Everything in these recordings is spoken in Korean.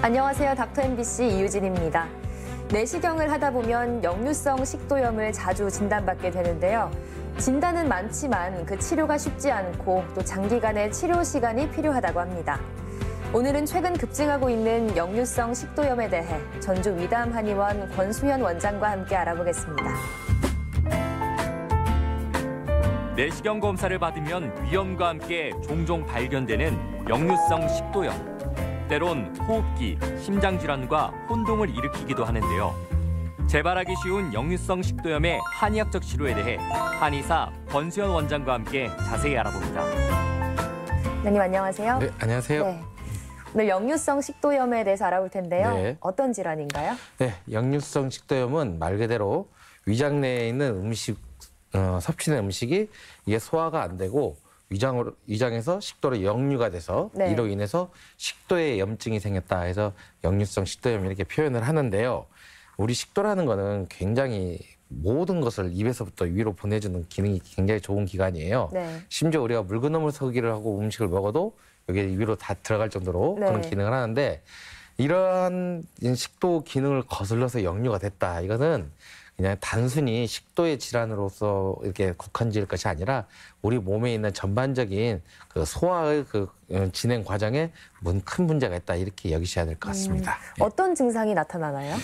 안녕하세요. 닥터 MBC 이유진입니다. 내시경을 하다 보면 역류성 식도염을 자주 진단받게 되는데요. 진단은 많지만 그 치료가 쉽지 않고 또 장기간의 치료 시간이 필요하다고 합니다. 오늘은 최근 급증하고 있는 역류성 식도염에 대해 전주 위담한의원 권수현 원장과 함께 알아보겠습니다. 내시경 검사를 받으면 위염과 함께 종종 발견되는 역류성 식도염. 때론 호흡기, 심장질환과 혼동을 일으키기도 하는데요. 재발하기 쉬운 역류성 식도염의 한의학적 치료에 대해 한의사 권수현 원장과 함께 자세히 알아봅니다. 원장님 안녕하세요. 네, 안녕하세요. 네. 오늘 역류성 식도염에 대해서 알아볼 텐데요. 네. 어떤 질환인가요? 네, 역류성 식도염은 말 그대로 위장 내에 있는 섭취된 음식이 이게 소화가 안 되고 위장에서 식도로 역류가 돼서 네. 이로 인해서 식도에 염증이 생겼다 해서 역류성 식도염 이렇게 표현을 하는데요. 우리 식도라는 거는 굉장히 모든 것을 입에서부터 위로 보내주는 기능이 굉장히 좋은 기관이에요. 네. 심지어 우리가 물건음을 서기를 하고 음식을 먹어도 여기 위로 다 들어갈 정도로 네. 그런 기능을 하는데 이러한 식도 기능을 거슬러서 역류가 됐다. 이거는 그냥 단순히 식도의 질환으로서 이렇게 국한지을 것이 아니라 우리 몸에 있는 전반적인 그 소화의 그 진행 과정에 큰 문제가 있다 이렇게 여기셔야 될 것 같습니다. 어떤 증상이 나타나나요?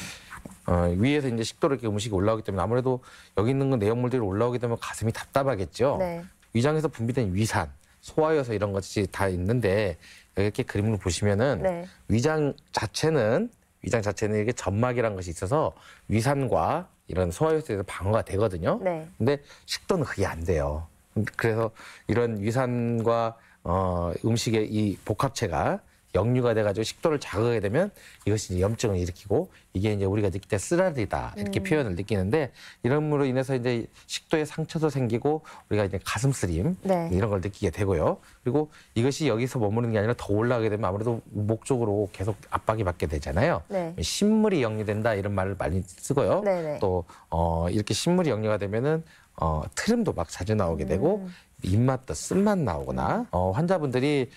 위에서 이제 식도로 이렇게 음식이 올라오기 때문에 아무래도 여기 있는 내용물들이 올라오게 되면 가슴이 답답하겠죠. 네. 위장에서 분비된 위산, 소화효소 이런 것이 다 있는데 이렇게 그림을 보시면은 네. 위장 자체는 이게 점막이라는 것이 있어서 위산과 이런 소화효소에서 방어가 되거든요. 네. 근데 식도는 그게 안 돼요. 그래서 이런 위산과 음식의 이 복합체가 역류가 돼가지고 식도를 자극하게 되면 이것이 이제 염증을 일으키고 이게 이제 우리가 느낄 때 쓰라리다 이렇게 표현을 느끼는데 이런으로 인해서 이제 식도에 상처도 생기고 우리가 이제 가슴 쓰림 네. 이런 걸 느끼게 되고요. 그리고 이것이 여기서 머무르는 게 아니라 더 올라가게 되면 아무래도 목 쪽으로 계속 압박이 받게 되잖아요. 네. 신물이 역류된다 이런 말을 많이 쓰고요. 네네. 또 이렇게 신물이 역류가 되면은 트림도 막 자주 나오게 되고 입맛도 쓴맛 나오거나 환자분들이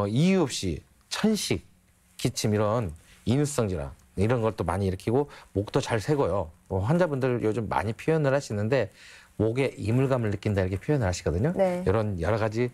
이유 없이 천식, 기침 이런 인후성 질환 이런 것도 많이 일으키고 목도 잘 새고요. 환자분들 요즘 많이 표현을 하시는데 목에 이물감을 느낀다 이렇게 표현을 하시거든요. 네. 이런 여러 가지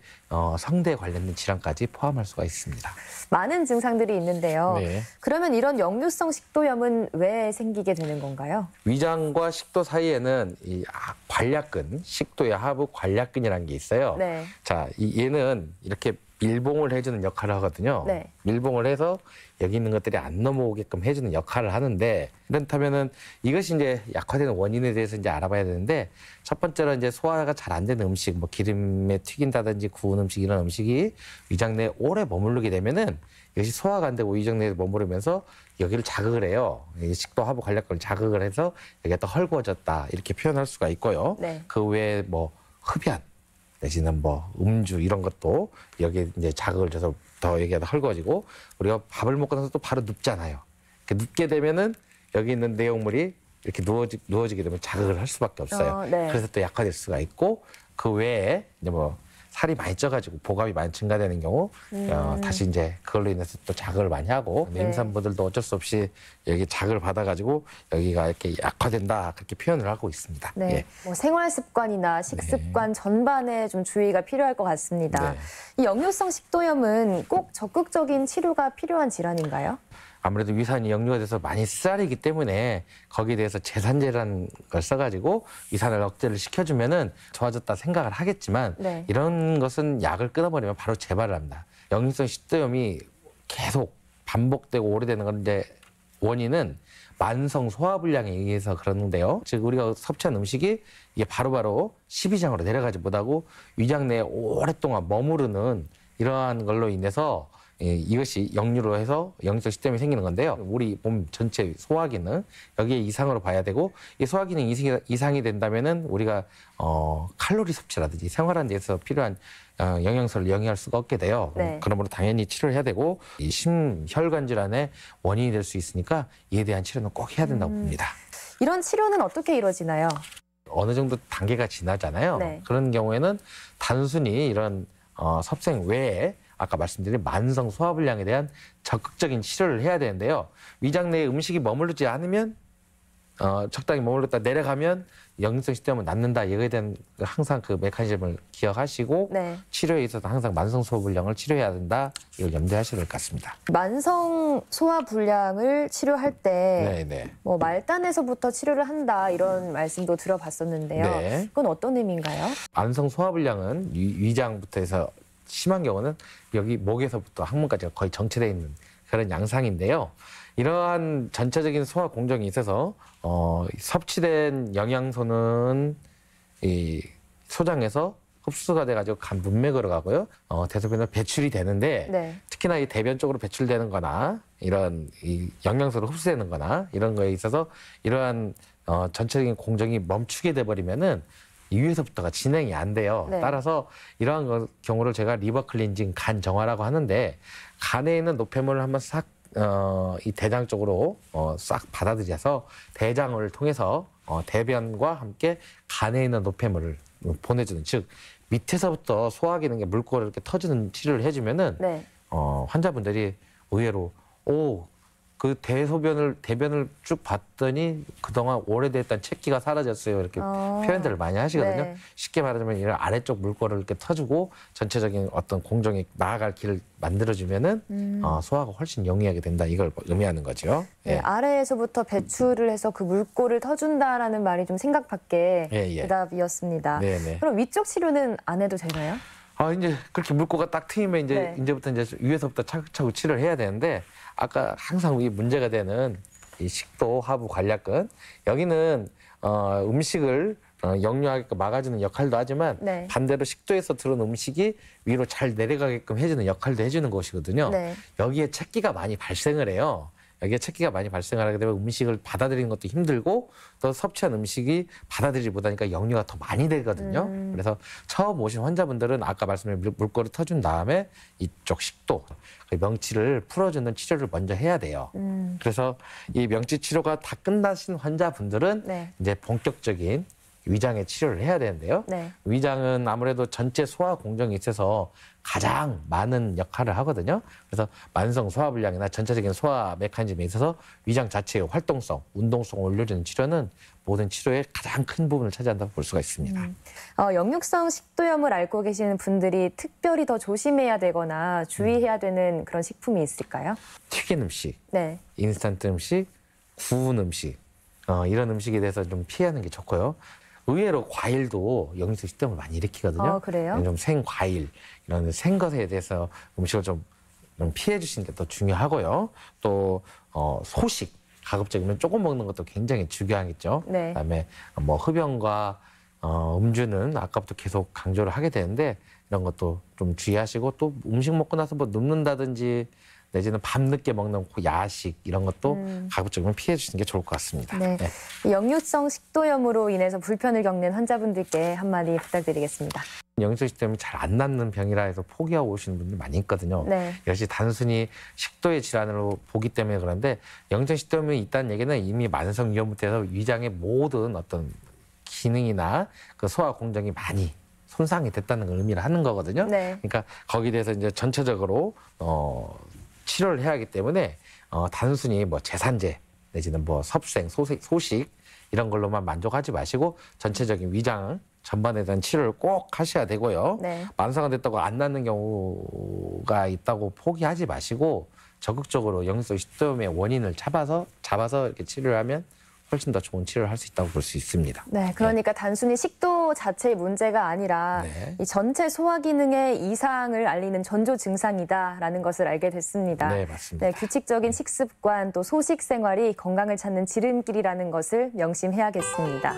성대에 관련된 질환까지 포함할 수가 있습니다. 많은 증상들이 있는데요. 네. 그러면 이런 역류성 식도염은 왜 생기게 되는 건가요? 위장과 식도 사이에는 이 관략근, 식도의 하부 관략근이라는 게 있어요. 네. 자, 얘는 이렇게 밀봉을 해주는 역할을 하거든요. 네. 밀봉을 해서 여기 있는 것들이 안 넘어오게끔 해주는 역할을 하는데 그렇다면은 이것이 이제 약화되는 원인에 대해서 이제 알아봐야 되는데 첫 번째로 이제 소화가 잘 안 되는 음식, 뭐 기름에 튀긴다든지 구운 음식 이런 음식이 위장 내에 오래 머무르게 되면은 이것이 소화가 안 되고 위장 내에 머무르면서 여기를 자극을 해요. 이 식도 하부 관략근을 자극을 해서 여기가 또 헐거워졌다 이렇게 표현할 수가 있고요. 네. 그 외에 뭐 흡연 내지는 뭐 음주 이런 것도 여기에 이제 자극을 줘서 더 여기가 헐거워지고 우리가 밥을 먹고 나서 또 바로 눕잖아요. 눕게 되면은 여기 있는 내용물이 이렇게 누워지게 되면 자극을 할 수밖에 없어요. 네. 그래서 또 약화될 수가 있고 그 외에 이제 뭐 살이 많이 쪄가지고 복압이 많이 증가되는 경우 다시 이제 그걸로 인해서 또 자극을 많이 하고 네. 임산부들도 어쩔 수 없이 여기 자극을 받아가지고 여기가 이렇게 약화된다 그렇게 표현을 하고 있습니다. 네. 예. 뭐 생활 습관이나 식습관 전반에 좀 주의가 필요할 것 같습니다. 네. 이 역류성 식도염은 꼭 적극적인 치료가 필요한 질환인가요? 아무래도 위산이 역류가 돼서 많이 쓰라리기 때문에 거기에 대해서 제산제라는 걸 써가지고 위산을 억제를 시켜주면은 좋아졌다 생각을 하겠지만 네. 이런 것은 약을 끊어버리면 바로 재발을 합니다. 역류성 식도염이 계속 반복되고 오래되는 건데 원인은 만성 소화불량에 의해서 그러는데요. 즉 우리가 섭취한 음식이 이게 바로바로 십이장으로 내려가지 못하고 위장 내에 오랫동안 머무르는 이러한 걸로 인해서 이것이 역류로 해서 역류성 식도염이 생기는 건데요. 우리 몸 전체 소화기능 여기에 이상으로 봐야 되고 이 소화기능 이상이 된다면은 우리가 칼로리 섭취라든지 생활하는 데서 필요한 영양소를 영위할 수가 없게 돼요. 네. 그러므로 당연히 치료를 해야 되고 이 심혈관 질환의 원인이 될 수 있으니까 이에 대한 치료는 꼭 해야 된다고 봅니다. 이런 치료는 어떻게 이루어지나요? 어느 정도 단계가 지나잖아요. 네. 그런 경우에는 단순히 이런 섭생 외에 아까 말씀드린 만성 소화불량에 대한 적극적인 치료를 해야 되는데요. 위장 내에 음식이 머무르지 않으면 적당히 머물렀다 내려가면 역류성 식도염은 낫는다. 이거에 대한 항상 그 메커니즘을 기억하시고 네. 치료에 있어서 항상 만성 소화불량을 치료해야 된다. 이걸 염두하셔야 될 것 같습니다. 만성 소화불량을 치료할 때 네네. 뭐 말단에서부터 치료를 한다 이런 말씀도 들어봤었는데요. 네. 그건 어떤 의미인가요? 만성 소화불량은 위장부터 해서 심한 경우는 여기 목에서부터 항문까지 거의 정체되어 있는 그런 양상인데요. 이러한 전체적인 소화 공정이 있어서 섭취된 영양소는 이 소장에서 흡수가 돼가지고 간 문맥으로 가고요. 대소변으로 배출이 되는데 네. 특히나 이 대변 쪽으로 배출되는 거나 이런 이 영양소로 흡수되는 거나 이런 거에 있어서 이러한 전체적인 공정이 멈추게 돼버리면은 이위에서부터가 진행이 안 돼요. 네. 따라서 이러한 경우를 제가 리버 클렌징 간 정화라고 하는데 간에 있는 노폐물을 한번 싹 이 대장 쪽으로 싹 받아들여서 대장을 통해서 대변과 함께 간에 있는 노폐물을 보내주는, 즉 밑에서부터 소화 기능에 물꼬를 이렇게 터주는 치료를 해주면은 네. 환자분들이 의외로 그 대변을 쭉 봤더니 그동안 오래됐던 체기가 사라졌어요. 이렇게 표현들을 많이 하시거든요. 네. 쉽게 말하자면 이런 아래쪽 물꼬를 이렇게 터주고 전체적인 어떤 공정이 나아갈 길을 만들어주면은 소화가 훨씬 용이하게 된다. 이걸 의미하는 거죠. 네, 예. 아래에서부터 배출을 해서 그 물꼬를 터준다라는 말이 좀 생각 밖의 예. 대답이었습니다. 네네. 그럼 위쪽 치료는 안 해도 되나요? 이제 그렇게 물꼬가 딱 트이면 네. 이제부터 위에서부터 차근차근 치료를 해야 되는데, 아까 항상 이 문제가 되는 이 식도 하부 관략근, 여기는 음식을 역류하게끔 막아주는 역할도 하지만 네. 반대로 식도에서 들어온 음식이 위로 잘 내려가게끔 해주는 역할도 해주는 것이거든요. 네. 여기에 체기가 많이 발생을 해요. 여기에 체기가 많이 발생하게 되면 음식을 받아들이는 것도 힘들고 또 섭취한 음식이 받아들이지 못하니까 역류가 더 많이 되거든요. 그래서 처음 오신 환자분들은 아까 말씀드린 물꼬를 터준 다음에 이쪽 식도, 그 명치를 풀어주는 치료를 먼저 해야 돼요. 그래서 이 명치 치료가 다 끝나신 환자분들은 네. 이제 본격적인 위장의 치료를 해야 되는데요. 네. 위장은 아무래도 전체 소화 공정이 있어서 가장 많은 역할을 하거든요. 그래서 만성 소화불량이나 전체적인 소화 메커니즘에 있어서 위장 자체의 활동성, 운동성을 올려주는 치료는 모든 치료의 가장 큰 부분을 차지한다고 볼 수가 있습니다. 역류성 식도염을 앓고 계시는 분들이 특별히 더 조심해야 되거나 주의해야 되는 그런 식품이 있을까요? 튀긴 음식, 네. 인스턴트 음식, 구운 음식, 이런 음식에 대해서 좀 피하는 게 좋고요. 의외로 과일도 역류성 식도염을 많이 일으키거든요. 그래요? 좀 생과일, 이런 생것에 대해서 음식을 좀 피해 주시는 게 더 중요하고요. 또 소식, 가급적이면 조금 먹는 것도 굉장히 중요하겠죠. 네. 그다음에 뭐 흡연과 음주는 아까부터 계속 강조를 하게 되는데 이런 것도 좀 주의하시고, 또 음식 먹고 나서 뭐 눕는다든지 내지는 밤늦게 먹는 야식 이런 것도 가급적이면 피해 주시는 게 좋을 것 같습니다. 네. 네. 역류성 식도염으로 인해서 불편을 겪는 환자분들께 한마디 부탁드리겠습니다. 역류성 식도염이 잘 안 낫는 병이라 해서 포기하고 오시는 분들 많이 있거든요. 네. 역시 단순히 식도의 질환으로 보기 때문에 그런데, 역류성 식도염이 있다는 얘기는 이미 만성 위염부터 해서 위장의 모든 어떤 기능이나 그 소화 공정이 많이 손상이 됐다는 걸 의미를 하는 거거든요. 네. 그러니까 거기에 대해서 이제 전체적으로 치료를 해야 하기 때문에 단순히 뭐 제산제 내지는 뭐 섭생, 소식 이런 걸로만 만족하지 마시고 전체적인 위장 전반에 대한 치료를 꼭 하셔야 되고요. 네. 만성화 됐다고 안 낫는 경우가 있다고 포기하지 마시고 적극적으로 역류성 식도염의 원인을 잡아서 이렇게 치료를 하면 훨씬 더 좋은 치료를 할 수 있다고 볼 수 있습니다. 네, 그러니까 단순히 식도 자체의 문제가 아니라 네. 이 전체 소화 기능의 이상을 알리는 전조 증상이다라는 것을 알게 됐습니다. 네, 맞습니다. 네, 규칙적인 식습관 또 소식 생활이 건강을 찾는 지름길이라는 것을 명심해야겠습니다.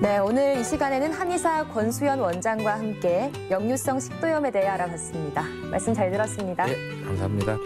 네, 오늘 이 시간에는 한의사 권수연 원장과 함께 역류성 식도염에 대해 알아봤습니다. 말씀 잘 들었습니다. 네, 감사합니다.